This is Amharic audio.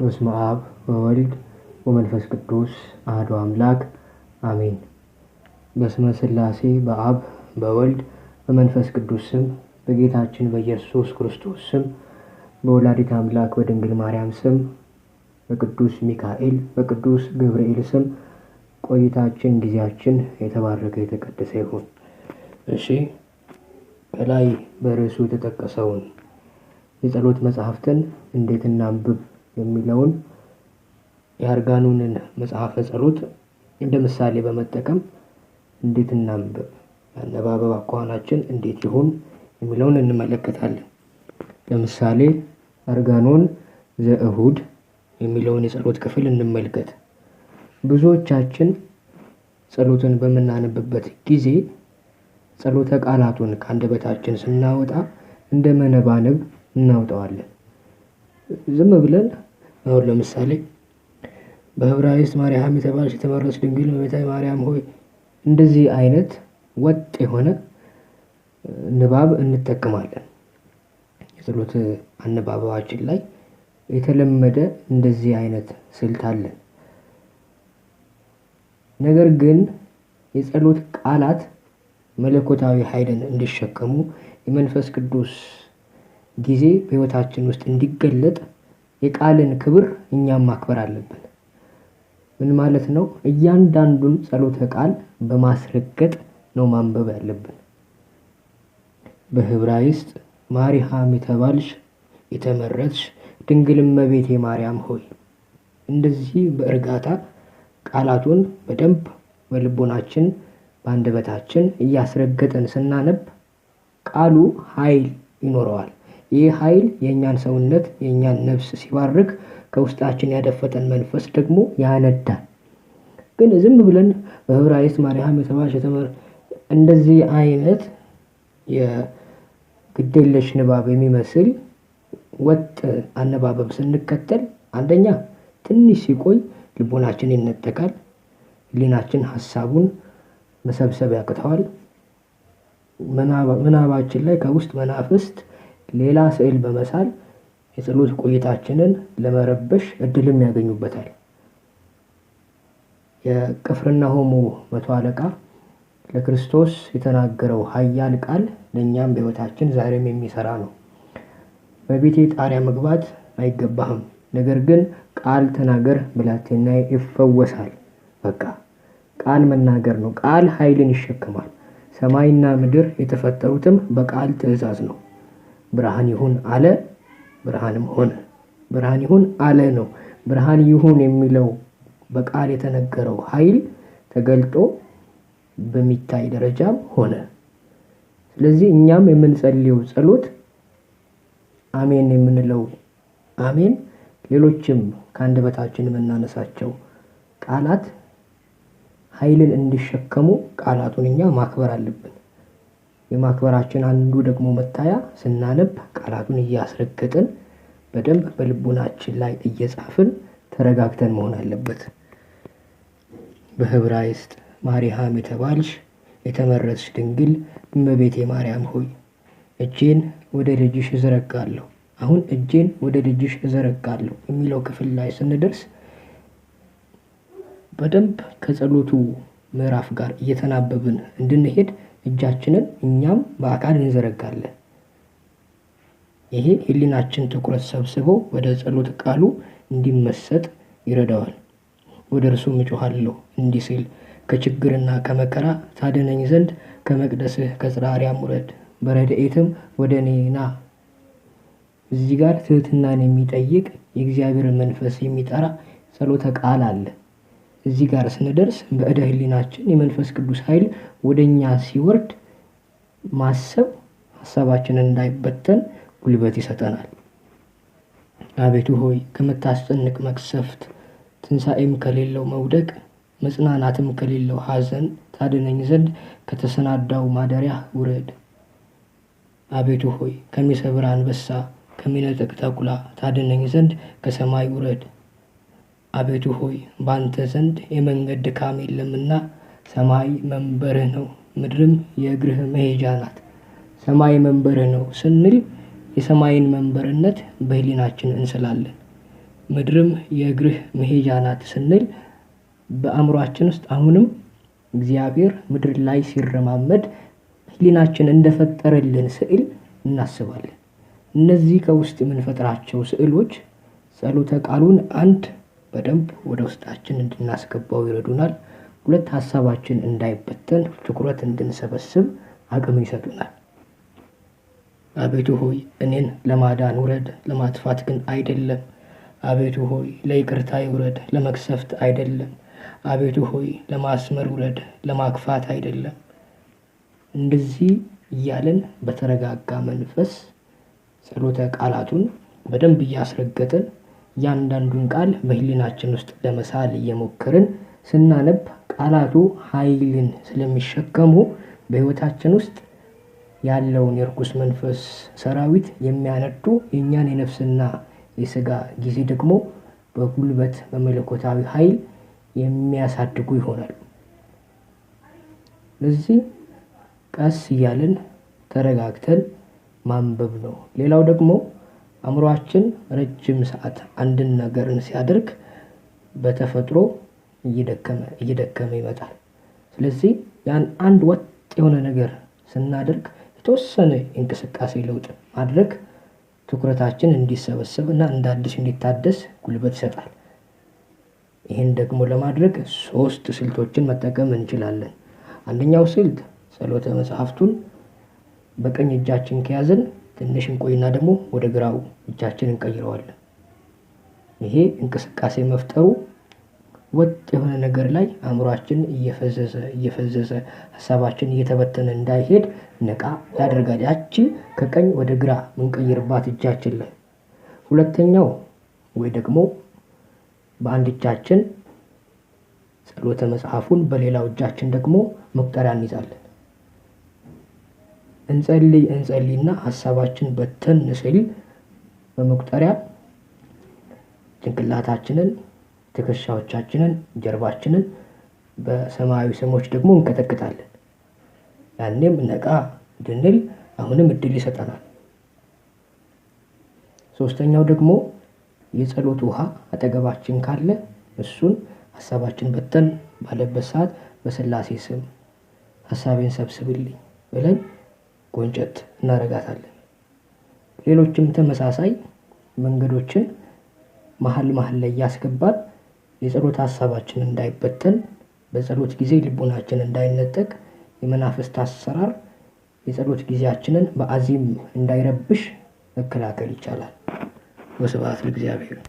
በስመ አብ ወወልድ ወመንፈስ ቅዱስ አሐዱ አምላክ አሜን። በስመ ሥላሴ በአብ በወልድ በመንፈስ ቅዱስ ስም በጌታችን በኢየሱስ ክርስቶስ ስም በወላዲተ አምላክ በድንግል ማርያም ስም በቅዱስ ሚካኤል በቅዱስ ገብርኤል ስም ቆይታችን ጊዜያችን የተባረከ የተቀደሰ ይሁን። እሺ፣ ከላይ በርዕሱ የተጠቀሰውን የጸሎት መጽሐፍትን እንዴት እናንብብ የሚለውን የአርጋኖንን መጽሐፈ ጸሎት እንደ ምሳሌ በመጠቀም እንዴት እናንብብ፣ የአነባበብ አኳኋናችን እንዴት ይሁን የሚለውን እንመለከታለን። ለምሳሌ አርጋኖን ዘእሁድ የሚለውን የጸሎት ክፍል እንመልከት። ብዙዎቻችን ጸሎትን በምናነብበት ጊዜ ጸሎተ ቃላቱን ከአንደበታችን ስናወጣ እንደ መነባነብ እናውጣዋለን። ዝም ብለን አሁን ለምሳሌ በዕብራይስጥ ማርያም የተባልሽ የተመረጥሽ ድንግል እመቤቴ ማርያም ሆይ እንደዚህ አይነት ወጥ የሆነ ንባብ እንጠቀማለን። የጸሎት አነባበባችን ላይ የተለመደ እንደዚህ አይነት ስልት አለን። ነገር ግን የጸሎት ቃላት መለኮታዊ ኃይልን እንዲሸከሙ የመንፈስ ቅዱስ ጊዜ በሕይወታችን ውስጥ እንዲገለጥ የቃልን ክብር እኛም ማክበር አለብን። ምን ማለት ነው? እያንዳንዱን ጸሎተ ቃል በማስረገጥ ነው ማንበብ ያለብን። በዕብራይስጥ ማርያም የተባልሽ የተመረጥሽ ድንግል እመቤቴ ማርያም ሆይ እንደዚህ በእርጋታ ቃላቱን በደንብ በልቦናችን በአንደበታችን እያስረገጠን ስናነብ ቃሉ ኃይል ይኖረዋል። ይህ ኃይል የእኛን ሰውነት የእኛን ነፍስ ሲባርክ ከውስጣችን ያደፈጠን መንፈስ ደግሞ ያነዳል። ግን ዝም ብለን በዕብራይስጥ ማርያም የተባልሽ እንደዚህ አይነት የግዴለሽ ንባብ የሚመስል ወጥ አነባበብ ስንከተል አንደኛ ትንሽ ሲቆይ ልቦናችን ይነጠቃል፣ ሕሊናችን ሀሳቡን መሰብሰብ ያቅተዋል። ምናባችን ላይ ከውስጥ መናፍስት ሌላ ስዕል በመሳል የጸሎት ቆይታችንን ለመረበሽ እድልም ያገኙበታል። የቅፍርናሆሙ 100 አለቃ ለክርስቶስ የተናገረው ኃያል ቃል ለእኛም በሕይወታችን ዛሬም የሚሰራ ነው። በቤቴ ጣሪያ መግባት አይገባህም፣ ነገር ግን ቃል ተናገር ብላቴናዬ ይፈወሳል። በቃ ቃል መናገር ነው። ቃል ኃይልን ይሸከማል። ሰማይና ምድር የተፈጠሩትም በቃል ትእዛዝ ነው። ብርሃን ይሁን አለ፣ ብርሃንም ሆነ። ብርሃን ይሁን አለ ነው። ብርሃን ይሁን የሚለው በቃል የተነገረው ኃይል ተገልጦ በሚታይ ደረጃም ሆነ። ስለዚህ እኛም የምንጸልየው ጸሎት አሜን የምንለው አሜን፣ ሌሎችም ከአንደበታችን የምናነሳቸው ቃላት ኃይልን እንዲሸከሙ ቃላቱን እኛ ማክበር አለብን። የማክበራችን አንዱ ደግሞ መታያ ስናነብ ቃላቱን እያስረገጥን በደንብ በልቡናችን ላይ እየጻፍን ተረጋግተን መሆን አለበት። በዕብራይስጥ ማርያም የተባልሽ የተመረጥሽ ድንግል እመቤቴ ማርያም ሆይ እጄን ወደ ልጅሽ እዘረጋለሁ። አሁን እጄን ወደ ልጅሽ እዘረጋለሁ የሚለው ክፍል ላይ ስንደርስ በደንብ ከጸሎቱ ምዕራፍ ጋር እየተናበብን እንድንሄድ እጃችንን እኛም በአካል እንዘረጋለን። ይሄ ሕሊናችን ትኩረት ሰብስቦ ወደ ጸሎት ቃሉ እንዲመሰጥ ይረዳዋል። ወደ እርሱም እጮኻለሁ እንዲህ ሲል ከችግርና ከመከራ ታድነኝ ዘንድ ከመቅደስህ ከጽርሐ አርያም ውረድ፣ በረድኤትም ወደ እኔ ና። እዚህ ጋር ትህትናን የሚጠይቅ የእግዚአብሔርን መንፈስ የሚጠራ ጸሎተ ቃል አለ። እዚህ ጋር ስንደርስ በዕደ ሕሊናችን የመንፈስ ቅዱስ ኃይል ወደኛ ሲወርድ ማሰብ ሀሳባችንን እንዳይበተን ጉልበት ይሰጠናል። አቤቱ ሆይ ከምታስጨንቅ መቅሰፍት፣ ትንሣኤም ከሌለው መውደቅ፣ መጽናናትም ከሌለው ሐዘን ታድነኝ ዘንድ ከተሰናዳው ማደሪያ ውረድ። አቤቱ ሆይ ከሚሰብር አንበሳ ከሚነጥቅ ተኩላ ታድነኝ ዘንድ ከሰማይ ውረድ። አቤቱ ሆይ በአንተ ዘንድ የመንገድ ድካም የለምና ሰማይ መንበርህ ነው፣ ምድርም የእግርህ መሄጃ ናት። ሰማይ መንበርህ ነው ስንል የሰማይን መንበርነት በሕሊናችን እንስላለን። ምድርም የእግርህ መሄጃ ናት ስንል በአእምሯችን ውስጥ አሁንም እግዚአብሔር ምድር ላይ ሲረማመድ ህሊናችን እንደፈጠረልን ስዕል እናስባለን። እነዚህ ከውስጥ የምንፈጥራቸው ስዕሎች ጸሎተ ቃሉን አንድ በደንብ ወደ ውስጣችን እንድናስገባው ይረዱናል። ሁለት ሀሳባችን እንዳይበተን ትኩረት እንድንሰበስብ አቅም ይሰጡናል። አቤቱ ሆይ እኔን ለማዳን ውረድ፣ ለማጥፋት ግን አይደለም። አቤቱ ሆይ ለይቅርታ ውረድ፣ ለመቅሰፍት አይደለም። አቤቱ ሆይ ለማስመር ውረድ፣ ለማክፋት አይደለም። እንደዚህ እያለን በተረጋጋ መንፈስ ጸሎተ ቃላቱን በደንብ እያስረገጥን እያንዳንዱን ቃል በህሊናችን ውስጥ ለመሳል እየሞከርን ስናነብ ቃላቱ ኃይልን ስለሚሸከሙ በህይወታችን ውስጥ ያለውን የርኩስ መንፈስ ሰራዊት የሚያነዱ የእኛን የነፍስና የስጋ ጊዜ ደግሞ በጉልበት በመለኮታዊ ኃይል የሚያሳድጉ ይሆናሉ። ለዚህ ቀስ እያልን ተረጋግተን ማንበብ ነው። ሌላው ደግሞ አእምሯችን ረጅም ሰዓት አንድን ነገርን ሲያደርግ በተፈጥሮ እየደከመ ይመጣል። ስለዚህ ያን አንድ ወጥ የሆነ ነገር ስናደርግ የተወሰነ እንቅስቃሴ ለውጥ ማድረግ ትኩረታችን እንዲሰበሰብ እና እንደ አዲስ እንዲታደስ ጉልበት ይሰጣል። ይህን ደግሞ ለማድረግ 3 ስልቶችን መጠቀም እንችላለን። አንደኛው ስልት ጸሎተ መጽሐፍቱን በቀኝ እጃችን ከያዝን ትንሽ እንቆይና ደግሞ ወደ ግራው እጃችን እንቀይረዋለን። ይሄ እንቅስቃሴ መፍጠሩ ወጥ የሆነ ነገር ላይ አእምሯችን እየፈዘዘ ሀሳባችን እየተበተነ እንዳይሄድ ነቃ ያደርጋል። ያቺ ከቀኝ ወደ ግራ ምንቀይርባት እጃችን ላይ። ሁለተኛው ወይ ደግሞ በአንድ እጃችን ጸሎተ መጽሐፉን በሌላው እጃችን ደግሞ መቁጠሪያ እንይዛለን። እንጸልይና ሀሳባችን በተን ሲል በመቁጠሪያ ጭንቅላታችንን፣ ትከሻዎቻችንን፣ ጀርባችንን በሰማያዊ ስሞች ደግሞ እንቀጠቅጣለን። ያኔም ነቃ እንድንል አሁንም እድል ይሰጠናል። ሶስተኛው ደግሞ የጸሎት ውሃ አጠገባችን ካለ እሱን ሀሳባችን በተን ባለበት ሰዓት በስላሴ ስም ሀሳቤን ሰብስብልኝ ብለን ጎንጨት እናረጋታለን። ሌሎችም ተመሳሳይ መንገዶችን መሀል ላይ ያስገባል። የጸሎት ሀሳባችን እንዳይበተን፣ በጸሎት ጊዜ ልቦናችን እንዳይነጠቅ፣ የመናፍስት አሰራር የጸሎት ጊዜያችንን በአዚም እንዳይረብሽ መከላከል ይቻላል። ወስብሐት ለእግዚአብሔር።